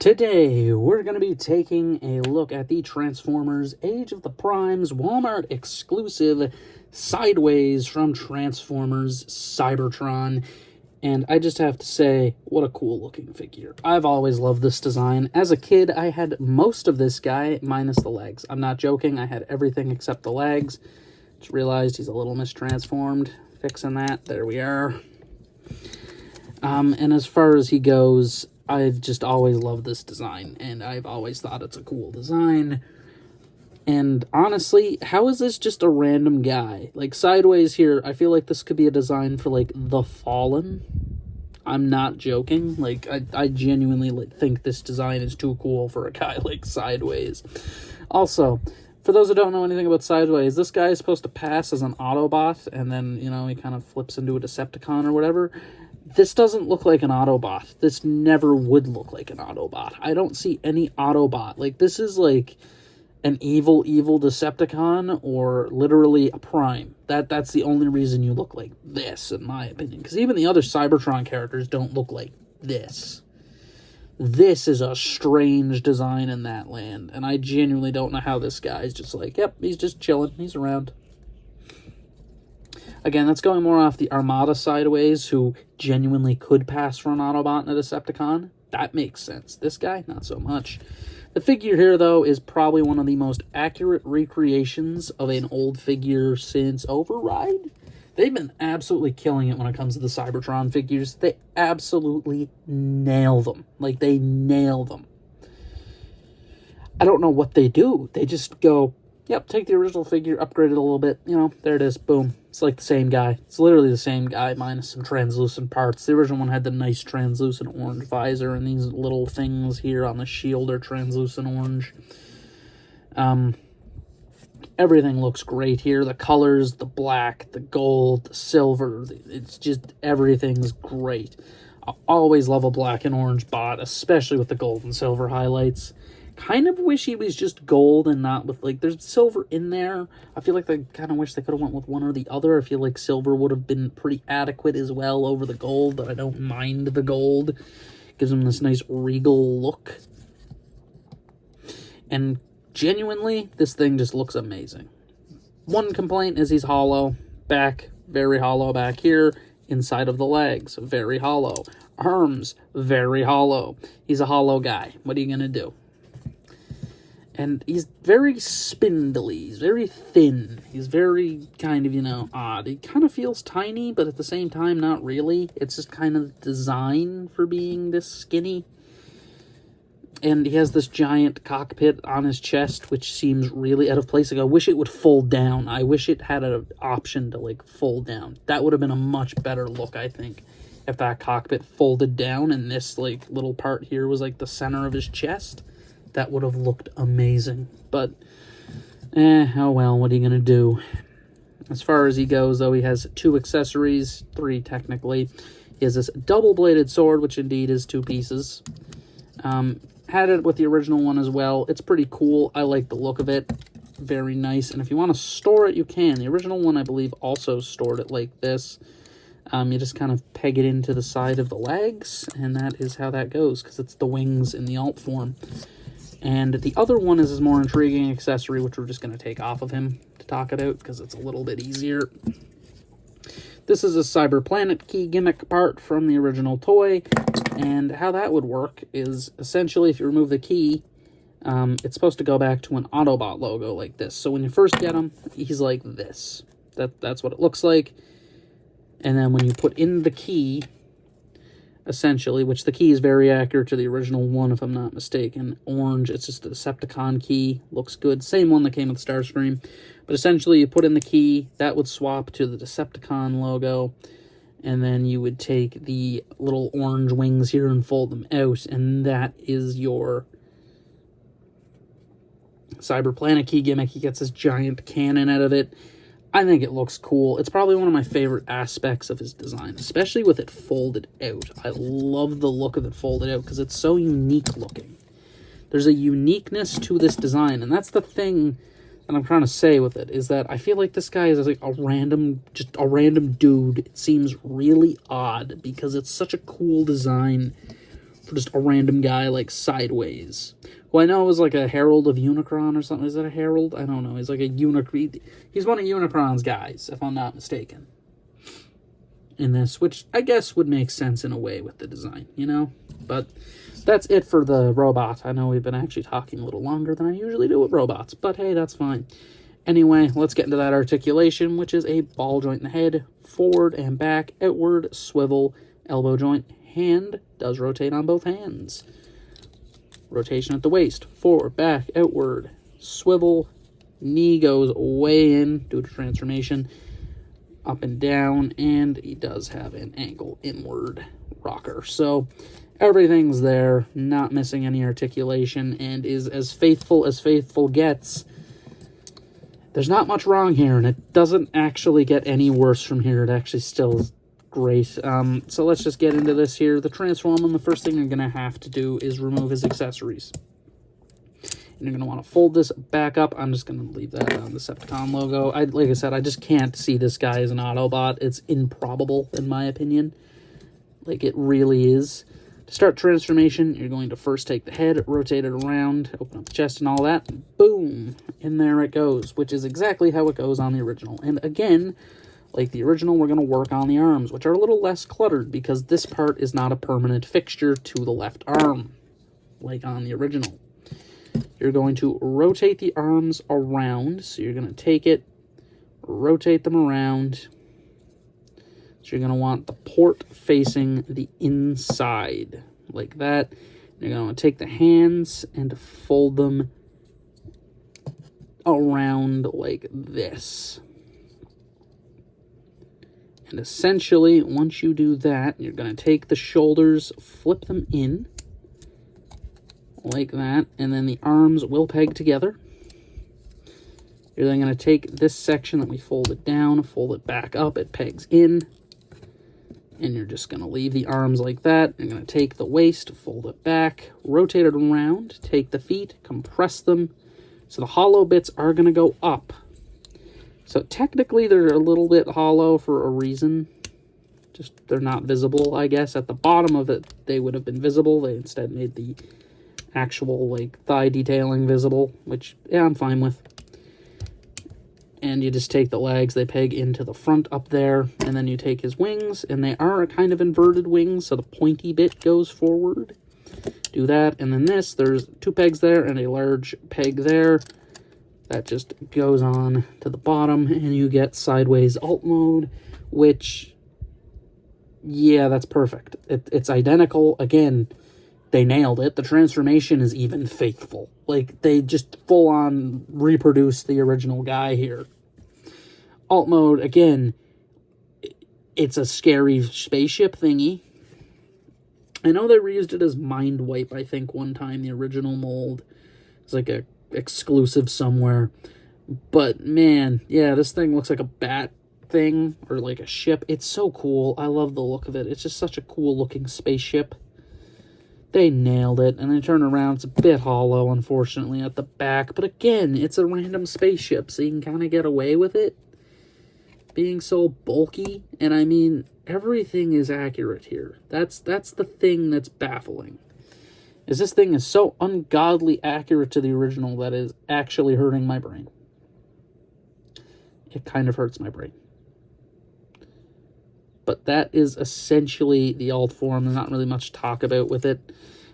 Today, we're going to be taking a look at the Transformers Age of the Primes Walmart exclusive Sideways from Transformers Cybertron. And I just have to say, what a cool looking figure. I've always loved this design. As a kid, I had most of this guy minus the legs. I'm not joking, I had everything except the legs. Just realized he's a little mistransformed. Fixing that, there we are. And as far as he goes, I've just always loved this design, and I've always thought it's a cool design. And honestly, how is this just a random guy? Like, Sideways here, I feel like this could be a design for, like, The Fallen. I'm not joking. Like, I genuinely think this design is too cool for a guy like Sideways. Also, for those who don't know anything about Sideways, this guy is supposed to pass as an Autobot, and then, you know, he kind of flips into a Decepticon or whatever. This doesn't look like an Autobot. This never would look like an Autobot. I don't see any Autobot. Like, this is like an evil Decepticon or literally a Prime. That's the only reason you look like this, in my opinion. Because even the other Cybertron characters don't look like this. This is a strange design in that land. And I genuinely don't know how this guy's just like, yep, he's just chilling. He's around. Again, that's going more off the Armada Sideways, who genuinely could pass for an Autobot and a Decepticon. That makes sense. This guy, not so much. The figure here, though, is probably one of the most accurate recreations of an old figure since Override. They've been absolutely killing it when it comes to the Cybertron figures. They absolutely nail them. Like, they nail them. I don't know what they do. They just go, yep, take the original figure, upgrade it a little bit. You know, there it is. Boom. It's like the same guy. It's literally the same guy, minus some translucent parts. The original one had the nice translucent orange visor, and these little things here on the shield are translucent orange. Everything looks great here. The colors, the black, the gold, the silver. It's just, everything's great. I always love a black and orange bot, especially with the gold and silver highlights. Kind of wish he was just gold and not with, like, there's silver in there. I feel like I kind of wish they could have went with one or the other. I feel like silver would have been pretty adequate as well over the gold, but I don't mind the gold. Gives him this nice regal look. And genuinely, this thing just looks amazing. One complaint is he's hollow. Back, very hollow back here. Inside of the legs, very hollow. Arms, very hollow. He's a hollow guy. What are you going to do? And he's very spindly, he's very thin, he's very kind of, you know, odd. He kind of feels tiny, but at the same time, not really. It's just kind of designed for being this skinny. And he has this giant cockpit on his chest, which seems really out of place. Like, I wish it would fold down. I wish it had an option to, like, fold down. That would have been a much better look, I think, if that cockpit folded down and this, like, little part here was, like, the center of his chest. That would have looked amazing. But, oh well, what are you going to do? As far as he goes, though, he has 2 accessories, 3 technically. He has this double-bladed sword, which indeed is 2 pieces. Had it with the original one as well. It's pretty cool. I like the look of it. Very nice. And if you want to store it, you can. The original one, I believe, also stored it like this. You just kind of peg it into the side of the legs, and that is how that goes, because it's the wings in the alt form. And the other one is his more intriguing accessory, which we're just going to take off of him to talk it out, because it's a little bit easier. This is a Cyber Planet key gimmick part from the original toy, and how that would work is, essentially, if you remove the key, it's supposed to go back to an Autobot logo like this. So when you first get him, he's like this. That's what it looks like. And then when you put in the key, essentially, which the key is very accurate to the original one, if I'm not mistaken. Orange, it's just a Decepticon key. Looks good. Same one that came with Starscream. But essentially, you put in the key, that would swap to the Decepticon logo. And then you would take the little orange wings here and fold them out. And that is your Cyber Planet key gimmick. He gets this giant cannon out of it. I think it looks cool. It's probably one of my favorite aspects of his design, especially with it folded out. I love the look of it folded out because it's so unique looking. There's a uniqueness to this design, and that's the thing that I'm trying to say with it, is that I feel like this guy is like just a random dude. It seems really odd because it's such a cool design for just a random guy like Sideways. Well, I know it was like a Herald of Unicron or something. Is it a Herald? I don't know. He's like a Unicron. He's one of Unicron's guys, if I'm not mistaken. In this, which I guess would make sense in a way with the design, you know? But that's it for the robot. I know we've been actually talking a little longer than I usually do with robots, but hey, that's fine. Anyway, let's get into that articulation, which is a ball joint in the head, forward and back, outward, swivel, elbow joint, hand, does rotate on both hands. Rotation at the waist, forward, back, outward, swivel, knee goes way in due to transformation, up and down, and he does have an ankle inward rocker. So everything's there, not missing any articulation, and is as faithful gets. There's not much wrong here, and it doesn't actually get any worse from here. It actually still is great. So let's just get into this here. The transform, and the first thing you're going to have to do is remove his accessories. And you're going to want to fold this back up. I'm just going to leave that on the Decepticon logo. Like I said, I just can't see this guy as an Autobot. It's improbable, in my opinion. Like, it really is. To start transformation, you're going to first take the head, rotate it around, open up the chest and all that. Boom! In there it goes, which is exactly how it goes on the original. And again, like the original, we're going to work on the arms, which are a little less cluttered because this part is not a permanent fixture to the left arm, like on the original. You're going to rotate the arms around. So you're going to take it, rotate them around. So you're going to want the port facing the inside, like that. You're going to take the hands and fold them around like this. And essentially, once you do that, you're going to take the shoulders, flip them in, like that, and then the arms will peg together. You're then going to take this section that we folded down, fold it back up, it pegs in, and you're just going to leave the arms like that. You're going to take the waist, fold it back, rotate it around, take the feet, compress them, so the hollow bits are going to go up. So technically they're a little bit hollow for a reason. Just they're not visible, I guess. At the bottom of it, they would have been visible. They instead made the actual like thigh detailing visible, which yeah, I'm fine with. And you just take the legs, they peg into the front up there, and then you take his wings, and they are a kind of inverted wings, so the pointy bit goes forward. Do that, and then this, there's 2 pegs there and a large peg there. That just goes on to the bottom, and you get Sideways alt mode, which, yeah, that's perfect. It's identical. Again, they nailed it. The transformation is even faithful. Like, they just full-on reproduce the original guy here. Alt mode, again, it's a scary spaceship thingy. I know they reused it as Mind Wipe, I think, one time, the original mold. It's like a exclusive somewhere. But, man, yeah, this thing looks like a bat thing, or like a ship. It's so cool. I love the look of it. It's just such a cool-looking spaceship. They nailed it, and then turn around. It's a bit hollow, unfortunately, at the back. But again, it's a random spaceship, so you can kind of get away with it being so bulky. And I mean, everything is accurate here. That's the thing that's baffling. Is this thing is so ungodly accurate to the original that is actually hurting my brain. It kind of hurts my brain. But that is essentially the alt form. There's not really much to talk about with it.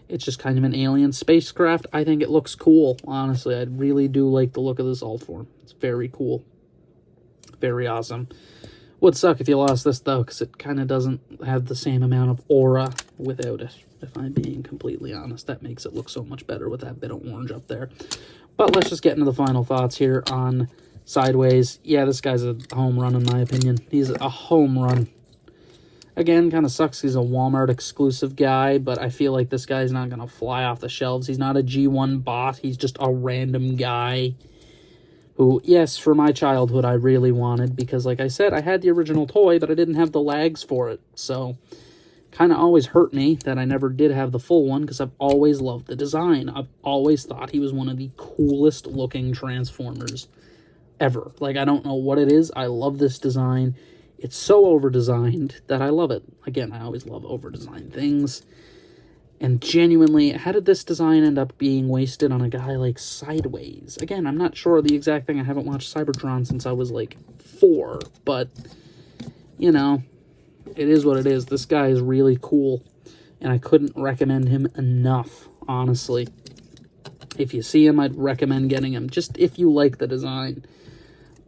It's just kind of an alien spacecraft. I think it looks cool, honestly. I really do like the look of this alt form. It's very cool. Very awesome. Would suck if you lost this, though, because it kind of doesn't have the same amount of aura without it, if I'm being completely honest. That makes it look so much better with that bit of orange up there. But let's just get into the final thoughts here on Sideways. Yeah, this guy's a home run, in my opinion. He's a home run. Again, kind of sucks he's a Walmart exclusive guy, but I feel like this guy's not going to fly off the shelves. He's not a G1 bot. He's just a random guy who, yes, for my childhood, I really wanted, because like I said, I had the original toy, but I didn't have the lags for it. So, kind of always hurt me that I never did have the full one, because I've always loved the design. I've always thought he was one of the coolest looking Transformers ever. Like, I don't know what it is. I love this design. It's so over-designed that I love it. Again, I always love over-designed things. And genuinely, how did this design end up being wasted on a guy like Sideways? Again, I'm not sure the exact thing. I haven't watched Cybertron since I was like 4, but, you know, it is what it is. This guy is really cool, and I couldn't recommend him enough, honestly. If you see him, I'd recommend getting him, just if you like the design.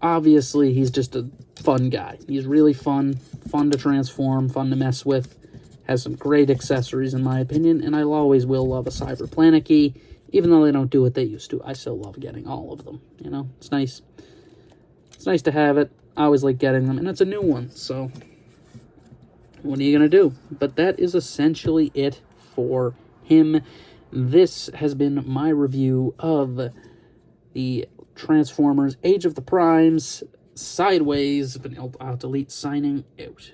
Obviously, he's just a fun guy. He's really fun to transform, fun to mess with. Has some great accessories, in my opinion, and I always will love a Cyber Planet key, even though they don't do what they used to. I still love getting all of them, you know? It's nice. It's nice to have it. I always like getting them, and it's a new one, so what are you going to do? But that is essentially it for him. This has been my review of the Transformers Age of the Primes Sideways. Been Eilt Delete signing out.